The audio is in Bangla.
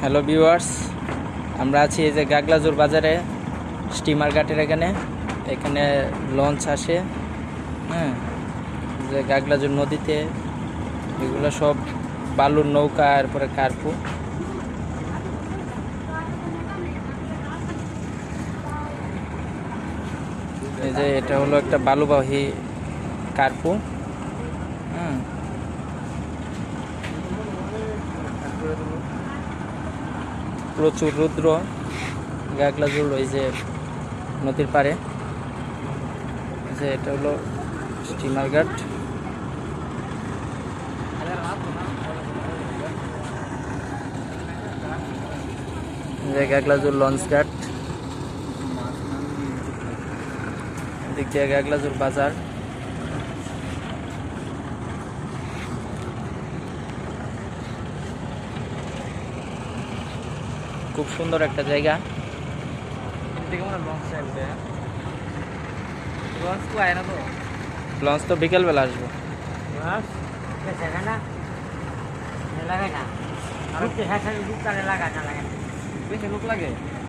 হ্যালো ভিউয়ার্স, আমরা আছি এই যে গাগলাজোর বাজারে স্টিমার ঘাটের এখানে লঞ্চ আসে। হ্যাঁ, যে গাগলাজোর নদীতে এগুলো সব বালুর নৌকা, এরপরে কার্পু। এই যে এটা হলো একটা বালুবাহী কার্পু। হ্যাঁ, প্রচুর রুদ্র গাগলাজোর ওই যে নদীর পাড়ে। যে এটা হলো স্টিমার ঘাট। যে গাগলাজোর লঞ্চ ঘাট, এদিক দিয়ে গাগলাজোর বাজার। খুব সুন্দর একটা জায়গা। লঞ্চ তো বিকেলবেলা আসবো। লাগাই না, আর লাগা না লাগে, বেশি লোক লাগে।